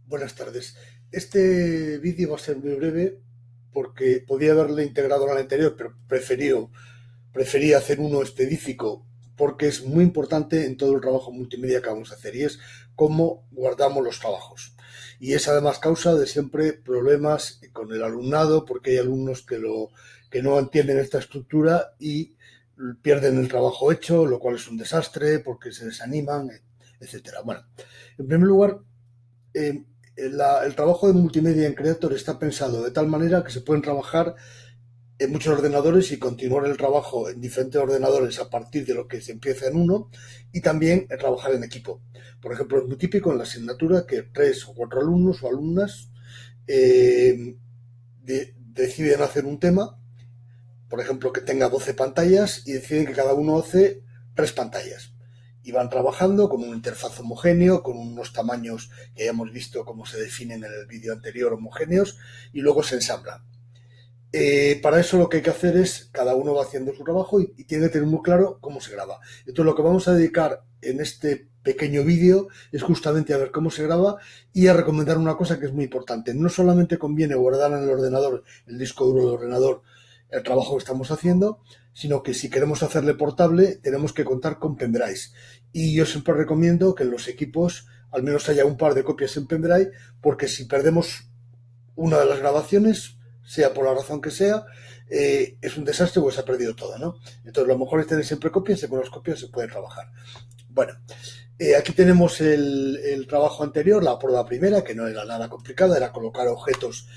Buenas tardes. Este vídeo va a ser muy breve porque podía haberle integrado al anterior, pero preferí hacer uno específico porque es muy importante en todo el trabajo multimedia que vamos a hacer y es cómo guardamos los trabajos. Y es además causa de siempre problemas con el alumnado porque hay alumnos que no entienden esta estructura y pierden el trabajo hecho, lo cual es un desastre porque se desaniman, etcétera. Bueno, en primer lugar, eh, el trabajo de multimedia en Creator está pensado de tal manera que se pueden trabajar en muchos ordenadores y continuar el trabajo en diferentes ordenadores a partir de lo que se empieza en uno y también trabajar en equipo. Por ejemplo, es muy típico en la asignatura que 3 o 4 alumnos o alumnas deciden hacer un tema, por ejemplo, que tenga 12 pantallas y deciden que cada uno hace 3 pantallas. Y van trabajando con una interfaz homogéneo, con unos tamaños que ya hemos visto cómo se definen en el vídeo anterior, homogéneos, y luego se ensamblan. Para eso lo que hay que hacer es, cada uno va haciendo su trabajo y tiene que tener muy claro cómo se graba. Entonces lo que vamos a dedicar en este pequeño vídeo es justamente a ver cómo se graba y a recomendar una cosa que es muy importante. No solamente conviene guardar en el ordenador, el disco duro del ordenador, el trabajo que estamos haciendo, sino que si queremos hacerle portable tenemos que contar con pendrives. Y yo siempre recomiendo que en los equipos al menos haya un par de copias en pendrive, porque si perdemos una de las grabaciones, sea por la razón que sea, es un desastre porque se ha perdido todo, ¿no? Entonces lo mejor es tener siempre copias y con las copias se puede trabajar. Bueno, aquí tenemos el trabajo anterior, la prueba primera, que no era nada complicada, era colocar objetos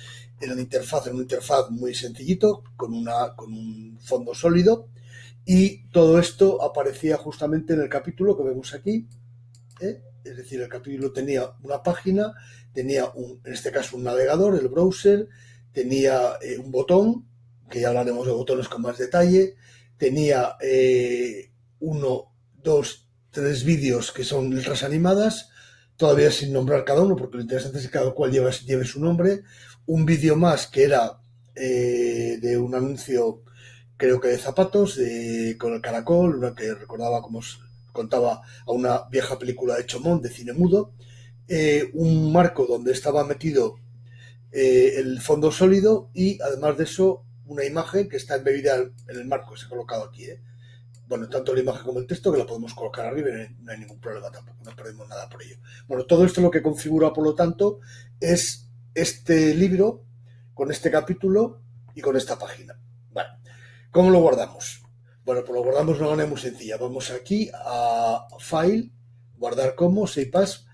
en una interfaz muy sencillito, con un fondo sólido, y todo esto aparecía justamente en el capítulo que vemos aquí, es decir, el capítulo tenía una página, tenía en este caso un navegador, el browser, tenía un botón, que ya hablaremos de botones con más detalle, tenía 1, 2, 3 vídeos que son letras animadas, todavía sin nombrar cada uno, porque lo interesante es que cada cual lleve su nombre, un vídeo más que era de un anuncio, creo que de zapatos, con el caracol, una que recordaba cómo contaba a una vieja película de Chomón, de cine mudo, un marco donde estaba metido el fondo sólido y además de eso una imagen que está embebida en el marco, se ha colocado aquí. Bueno, tanto la imagen como el texto que la podemos colocar arriba y no hay ningún problema tampoco, no perdemos nada por ello. Bueno, todo esto lo que configura, por lo tanto, es este libro con este capítulo y con esta página. Vale. ¿Cómo lo guardamos? Bueno, pues lo guardamos de una manera muy sencilla. Vamos aquí a File, guardar como, Save As,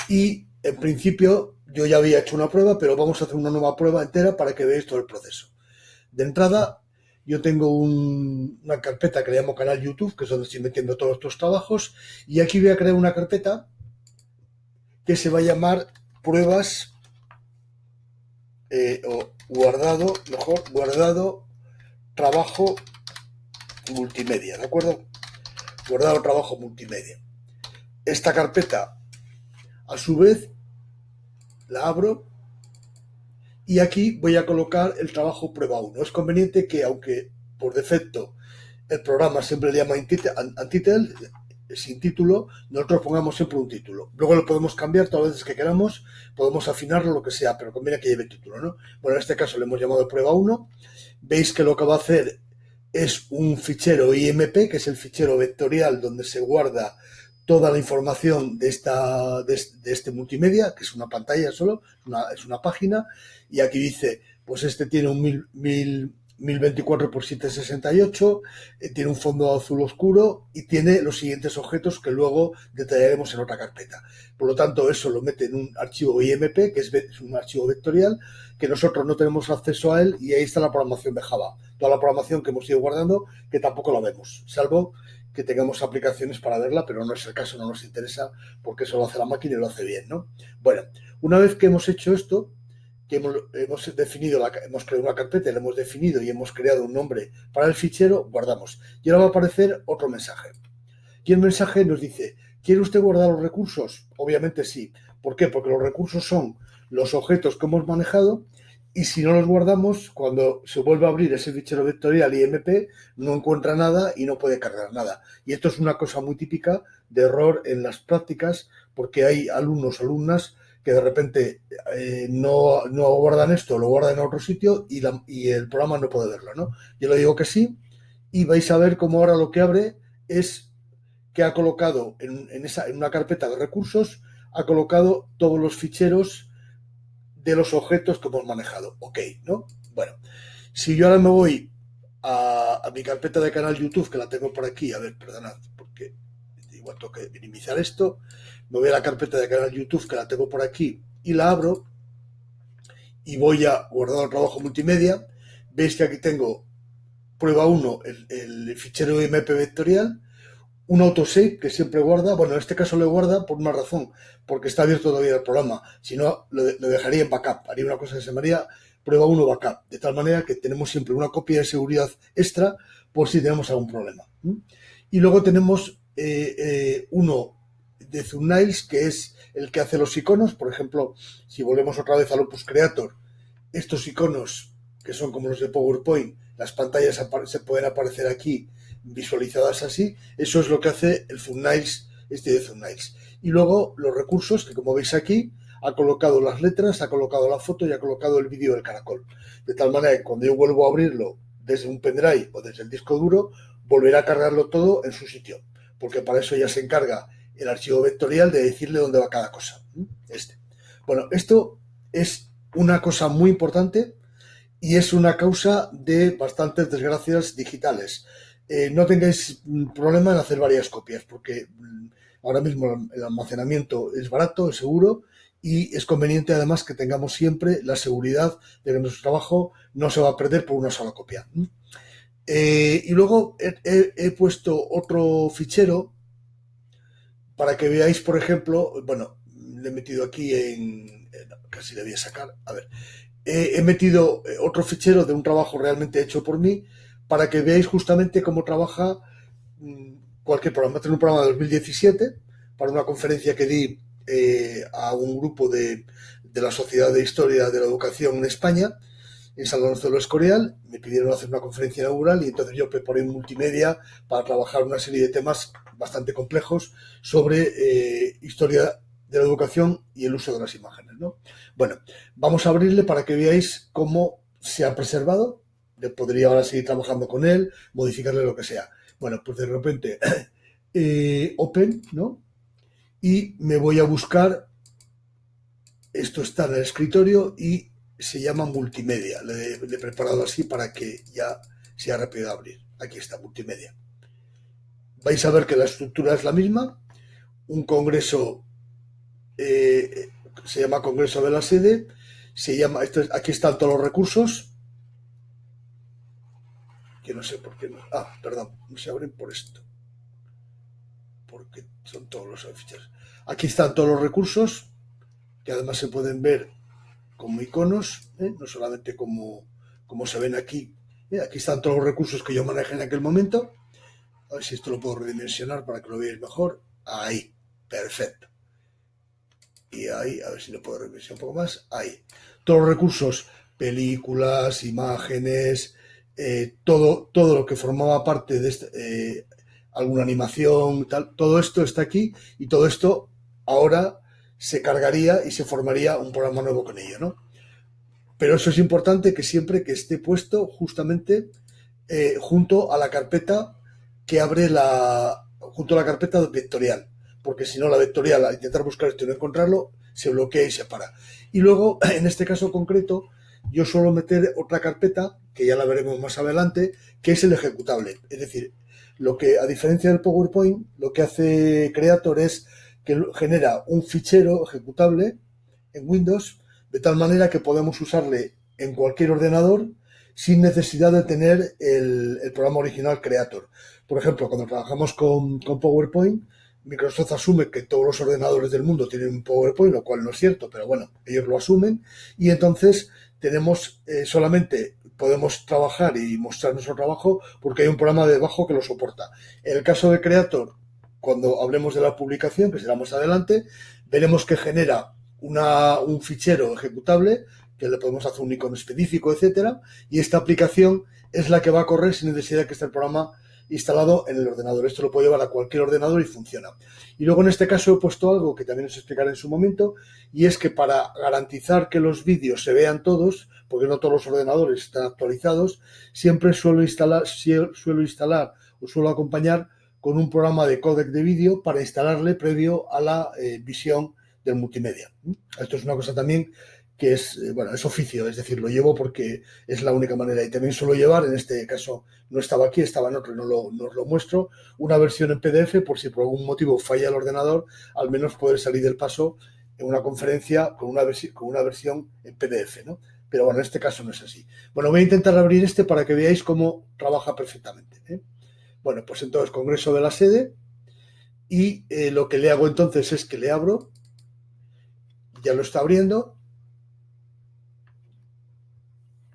y en principio yo ya había hecho una prueba, pero vamos a hacer una nueva prueba entera para que veáis todo el proceso. De entrada, yo tengo una carpeta que le llamo canal YouTube, que es donde estoy metiendo todos estos trabajos, y aquí voy a crear una carpeta que se va a llamar pruebas o guardado trabajo multimedia, ¿de acuerdo? Guardado trabajo multimedia. Esta carpeta, a su vez, la abro y aquí voy a colocar el trabajo prueba 1. Es conveniente que, aunque por defecto el programa siempre le llama untitled, sin título, nosotros pongamos siempre un título. Luego lo podemos cambiar todas las veces que queramos, podemos afinarlo, lo que sea, pero conviene que lleve título, ¿no? Bueno, en este caso le hemos llamado prueba 1. Veis que lo que va a hacer es un fichero IMP, que es el fichero vectorial donde se guarda toda la información de este multimedia, que es una pantalla solo, es una página, y aquí dice, pues este tiene un 1024 por 768, tiene un fondo azul oscuro y tiene los siguientes objetos que luego detallaremos en otra carpeta. Por lo tanto, eso lo mete en un archivo IMP, que es un archivo vectorial, que nosotros no tenemos acceso a él, y ahí está la programación de Java. Toda la programación que hemos ido guardando, que tampoco la vemos, salvo que tengamos aplicaciones para verla, pero no es el caso, no nos interesa, porque eso lo hace la máquina y lo hace bien, ¿no? Bueno, una vez que hemos hecho esto, que hemos creado una carpeta, la hemos definido y hemos creado un nombre para el fichero, guardamos. Y ahora va a aparecer otro mensaje. Y el mensaje nos dice, ¿quiere usted guardar los recursos? Obviamente sí. ¿Por qué? Porque los recursos son los objetos que hemos manejado, y si no los guardamos, cuando se vuelve a abrir ese fichero vectorial IMP, no encuentra nada y no puede cargar nada. Y esto es una cosa muy típica de error en las prácticas, porque hay alumnos o alumnas que de repente no guardan esto, lo guardan en otro sitio y el programa no puede verlo, ¿no? Yo le digo que sí y vais a ver cómo ahora lo que abre es que ha colocado en una carpeta de recursos, ha colocado todos los ficheros de los objetos que hemos manejado. Ok, ¿no? Bueno, si yo ahora me voy a mi carpeta de canal YouTube, que la tengo por aquí, a ver, perdonad, porque igual tengo que minimizar esto, me voy a la carpeta de canal YouTube, que la tengo por aquí, y la abro, y voy a guardar el trabajo multimedia. Veis que aquí tengo prueba 1, el fichero MP vectorial, un autosave que siempre guarda. Bueno, en este caso le guarda por una razón, porque está abierto todavía el programa. Si no, lo dejaría en backup. Haría una cosa que se llamaría prueba 1 backup, de tal manera que tenemos siempre una copia de seguridad extra por si tenemos algún problema. Y luego tenemos uno de Thumbnails, que es el que hace los iconos. Por ejemplo, si volvemos otra vez al Opus Creator, estos iconos, que son como los de PowerPoint, las pantallas se pueden aparecer aquí visualizadas así. Eso es lo que hace el Thumbnails, este de Thumbnails. Y luego los recursos, que como veis aquí, ha colocado las letras, ha colocado la foto y ha colocado el vídeo del caracol. De tal manera que cuando yo vuelvo a abrirlo desde un pendrive o desde el disco duro, volverá a cargarlo todo en su sitio, porque para eso ya se encarga el archivo vectorial de decirle dónde va cada cosa. Bueno, esto es una cosa muy importante y es una causa de bastantes desgracias digitales. No tengáis problema en hacer varias copias, porque ahora mismo el almacenamiento es barato, es seguro, y es conveniente además que tengamos siempre la seguridad de que nuestro trabajo no se va a perder por una sola copia. Y luego he puesto otro fichero para que veáis, por ejemplo, bueno, le he metido aquí casi le voy a sacar, a ver, he metido otro fichero de un trabajo realmente hecho por mí para que veáis justamente cómo trabaja cualquier programa. Tengo un programa de 2017 para una conferencia que di a un grupo de la Sociedad de Historia de la Educación en España, en San Lorenzo del Escorial. Me pidieron hacer una conferencia inaugural y entonces yo preparé un multimedia para trabajar una serie de temas bastante complejos sobre historia de la educación y el uso de las imágenes, ¿no? Bueno, vamos a abrirle para que veáis cómo se ha preservado. Podría ahora seguir trabajando con él, modificarle lo que sea. Bueno, pues de repente Open, ¿no? Y me voy a buscar, esto está en el escritorio y se llama multimedia. Le he preparado así para que ya sea rápido de abrir. Aquí está, multimedia. Vais a ver que la estructura es la misma. Un congreso se llama Congreso de la Sede. Aquí están todos los recursos. Que no sé por qué no. Perdón, no se abren por esto. Porque son todos los ficheros. Aquí están todos los recursos, que además se pueden ver como iconos, no solamente como se ven aquí. Aquí están todos los recursos que yo manejé en aquel momento. A ver si esto lo puedo redimensionar para que lo veáis mejor. Ahí, perfecto. Y ahí, a ver si lo puedo redimensionar un poco más. Ahí. Todos los recursos, películas, imágenes, todo lo que formaba parte de alguna animación, tal, todo esto está aquí y todo esto ahora se cargaría y se formaría un programa nuevo con ello, ¿no? Pero eso es importante que siempre que esté puesto justamente junto a la carpeta que abre junto a la carpeta vectorial, porque si no la vectorial, al intentar buscar esto y no encontrarlo, se bloquea y se para. Y luego, en este caso concreto, yo suelo meter otra carpeta, que ya la veremos más adelante, que es el ejecutable. Es decir, lo que, a diferencia del PowerPoint, lo que hace Creator es que genera un fichero ejecutable en Windows, de tal manera que podemos usarle en cualquier ordenador sin necesidad de tener el programa original Creator. Por ejemplo, cuando trabajamos con PowerPoint, Microsoft asume que todos los ordenadores del mundo tienen un PowerPoint, lo cual no es cierto, pero bueno, ellos lo asumen, y entonces tenemos solamente podemos trabajar y mostrar nuestro trabajo porque hay un programa debajo que lo soporta. En el caso de Creator, cuando hablemos de la publicación, que será más adelante, veremos que genera un fichero ejecutable que le podemos hacer un icono específico, etcétera, y esta aplicación es la que va a correr sin necesidad de que esté el programa instalado en el ordenador. Esto lo puedo llevar a cualquier ordenador y funciona. Y luego en este caso he puesto algo que también os explicaré en su momento, y es que para garantizar que los vídeos se vean todos, porque no todos los ordenadores están actualizados, siempre suelo instalar o suelo acompañar con un programa de códec de vídeo para instalarle previo a la visión del multimedia. Esto es una cosa también que es, bueno, es oficio, es decir, lo llevo porque es la única manera. Y también suelo llevar, en este caso no estaba aquí, estaba en otro y no os lo muestro, una versión en PDF por si por algún motivo falla el ordenador, al menos poder salir del paso en una conferencia con una versión en PDF, ¿no? Pero bueno, en este caso no es así. Bueno, voy a intentar abrir este para que veáis cómo trabaja perfectamente, ¿eh? Bueno, pues entonces Congreso de la Sede, y lo que le hago entonces es que le abro, ya lo está abriendo,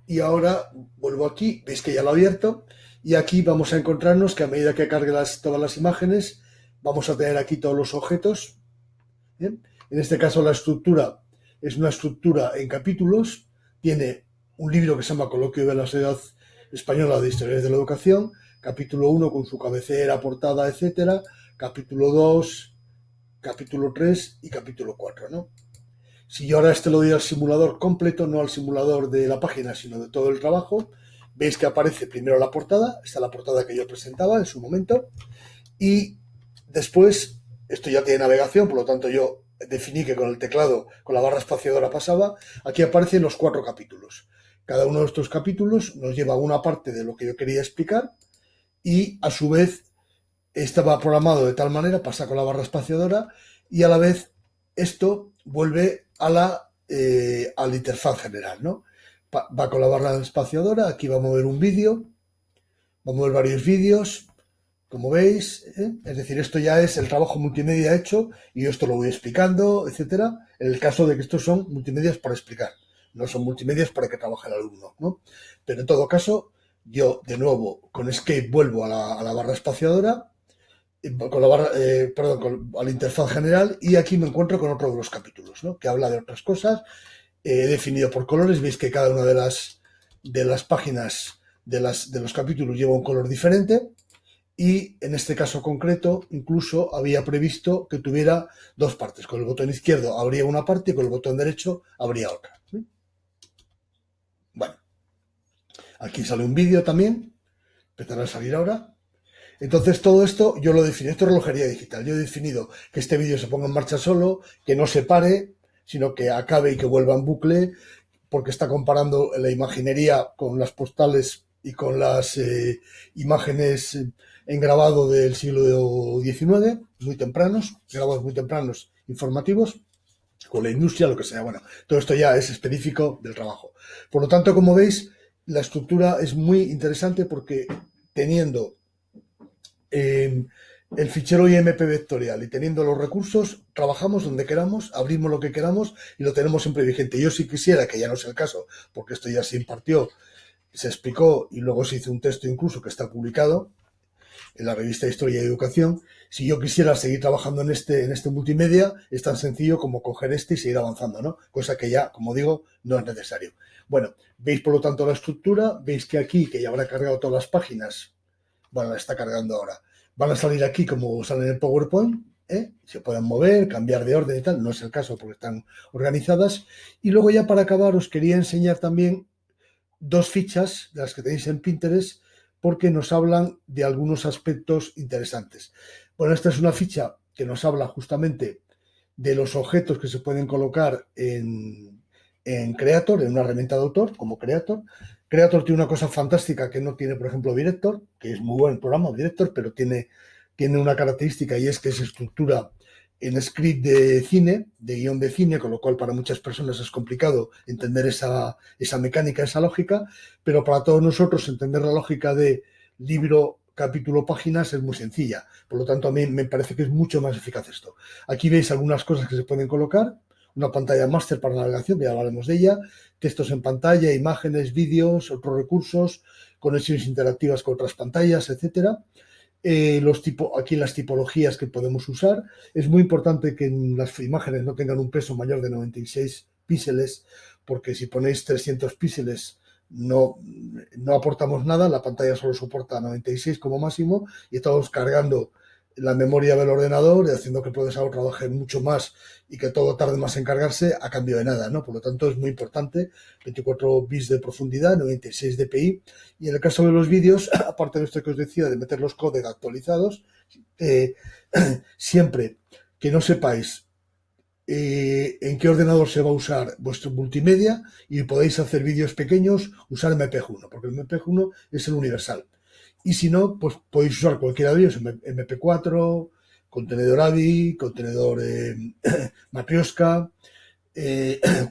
y ahora vuelvo aquí, veis que ya lo he abierto, y aquí vamos a encontrarnos que a medida que cargue todas las imágenes, vamos a tener aquí todos los objetos. ¿Bien? En este caso la estructura es una estructura en capítulos, tiene un libro que se llama Coloquio de la Sociedad Española de Historias de la Educación, capítulo 1 con su cabecera, portada, etcétera, capítulo 2, capítulo 3 y capítulo 4, ¿no? Si yo ahora lo doy al simulador completo, no al simulador de la página, sino de todo el trabajo, veis que aparece primero la portada, esta es la portada que yo presentaba en su momento, y después, esto ya tiene navegación, por lo tanto yo definí que con el teclado, con la barra espaciadora pasaba, aquí aparecen los 4 capítulos. Cada uno de estos capítulos nos lleva a una parte de lo que yo quería explicar, y a su vez estaba programado de tal manera, pasa con la barra espaciadora, y a la vez esto vuelve a la interfaz general, ¿no? Va con la barra espaciadora, aquí va a mover un vídeo, va a mover varios vídeos, como veis, es decir, esto ya es el trabajo multimedia hecho, y yo esto lo voy explicando, etcétera, en el caso de que estos son multimedias para explicar, no son multimedias para que trabaje el alumno, ¿no? Pero en todo caso, yo de nuevo con Escape vuelvo a la barra espaciadora, con la barra, a la interfaz general, y aquí me encuentro con otro de los capítulos, ¿no? Que habla de otras cosas. He definido por colores, veis que cada una de las páginas de los capítulos lleva un color diferente, y en este caso concreto incluso había previsto que tuviera 2 partes. Con el botón izquierdo habría una parte y con el botón derecho habría otra. Bueno, aquí sale un vídeo también, empezará a salir ahora. Entonces todo esto yo lo defino, esto es relojería digital. Yo he definido que este vídeo se ponga en marcha solo, que no se pare, sino que acabe y que vuelva en bucle, porque está comparando la imaginería con las postales y con las imágenes en grabado del siglo XIX, muy tempranos, grabados muy tempranos, informativos, con la industria, lo que sea. Bueno, todo esto ya es específico del trabajo. Por lo tanto, como veis, la estructura es muy interesante porque teniendo el fichero IMP vectorial y teniendo los recursos, trabajamos donde queramos, abrimos lo que queramos y lo tenemos siempre vigente. Yo sí quisiera, que ya no es el caso, porque esto ya se impartió, se explicó y luego se hizo un texto incluso que está publicado en la revista Historia y Educación. Si yo quisiera seguir trabajando en este multimedia, es tan sencillo como coger y seguir avanzando, ¿no? Cosa que ya, como digo, no es necesario. Bueno, veis por lo tanto la estructura, veis que aquí, que ya habrá cargado todas las páginas, bueno, la está cargando ahora, van a salir aquí como salen en el PowerPoint, se pueden mover, cambiar de orden y tal, no es el caso porque están organizadas. Y luego ya para acabar os quería enseñar también 2 fichas de las que tenéis en Pinterest, porque nos hablan de algunos aspectos interesantes. Bueno, esta es una ficha que nos habla justamente de los objetos que se pueden colocar en Creator, en una herramienta de autor como Creator. Creator tiene una cosa fantástica que no tiene, por ejemplo, Director, que es muy buen programa, Director, pero tiene una característica, y es que se estructura en script de cine, de guión de cine, con lo cual para muchas personas es complicado entender esa mecánica, esa lógica, pero para todos nosotros entender la lógica de libro, capítulo, páginas es muy sencilla. Por lo tanto, a mí me parece que es mucho más eficaz esto. Aquí veis algunas cosas que se pueden colocar, una pantalla máster para navegación, ya hablaremos de ella, textos en pantalla, imágenes, vídeos, otros recursos, conexiones interactivas con otras pantallas, etcétera. Aquí las tipologías que podemos usar. Es muy importante que las imágenes no tengan un peso mayor de 96 píxeles, porque si ponéis 300 píxeles no aportamos nada, la pantalla solo soporta 96 como máximo y estamos cargando la memoria del ordenador y haciendo que el procesador trabaje mucho más y que todo tarde más en cargarse a cambio de nada, ¿no? Por lo tanto, es muy importante, 24 bits de profundidad, 96 dpi, y en el caso de los vídeos, aparte de esto que os decía de meter los códecs actualizados, siempre que no sepáis en qué ordenador se va a usar vuestro multimedia y podéis hacer vídeos pequeños, usar MPEG-1, porque el MPEG-1 es el universal. Y si no, pues podéis usar cualquiera de ellos, MP4, contenedor AVI, contenedor Matryoshka,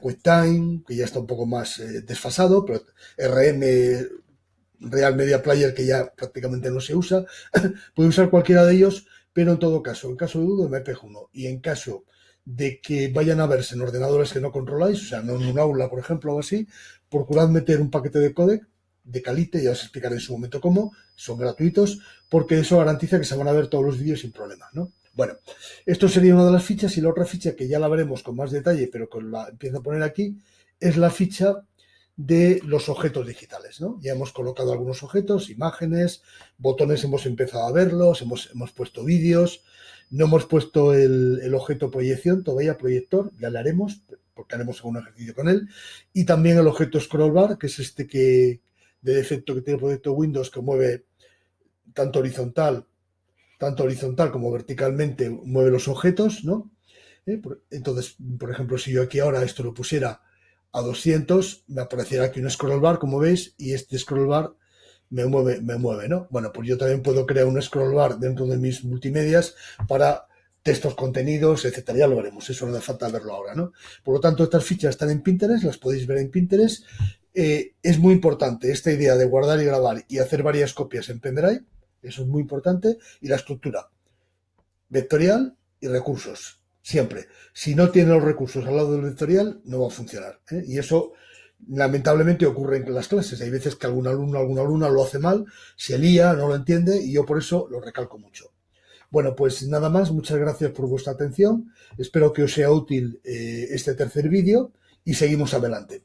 QuickTime, que ya está un poco más desfasado, pero RM, Real Media Player, que ya prácticamente no se usa. Podéis usar cualquiera de ellos, pero en todo caso, en caso de duda, MP1. Y en caso de que vayan a verse en ordenadores que no controláis, o sea, no en un aula, por ejemplo, o así, procurad meter un paquete de códec de Calite, ya os explicaré en su momento cómo, son gratuitos, porque eso garantiza que se van a ver todos los vídeos sin problema, ¿no? Bueno, esto sería una de las fichas, y la otra ficha que ya la veremos con más detalle, pero que la empiezo a poner aquí, es la ficha de los objetos digitales, ¿no? Ya hemos colocado algunos objetos, imágenes, botones, hemos empezado a verlos, hemos puesto vídeos, no hemos puesto el objeto proyección, todavía proyector, ya lo haremos, porque haremos algún ejercicio con él, y también el objeto scroll bar, que es este que de defecto que tiene el proyecto Windows, que mueve tanto horizontal como verticalmente, mueve los objetos, ¿no? Entonces, por ejemplo, si yo aquí ahora esto lo pusiera a 200, me aparecerá aquí un scroll bar, como veis, y este scroll bar me mueve, ¿no? Bueno, pues yo también puedo crear un scroll bar dentro de mis multimedias para textos, contenidos, etcétera. Ya lo veremos, eso no hace falta verlo ahora, ¿no? Por lo tanto, estas fichas están en Pinterest, las podéis ver en Pinterest. Es muy importante esta idea de guardar y grabar y hacer varias copias en pendrive, eso es muy importante, y la estructura vectorial y recursos, siempre. Si no tiene los recursos al lado del vectorial, no va a funcionar, ¿eh? Y eso lamentablemente ocurre en las clases. Hay veces que algún alumno, alguna alumna lo hace mal, se lía, no lo entiende, y yo por eso lo recalco mucho. Bueno, pues nada más, muchas gracias por vuestra atención, espero que os sea útil este tercer vídeo y seguimos adelante.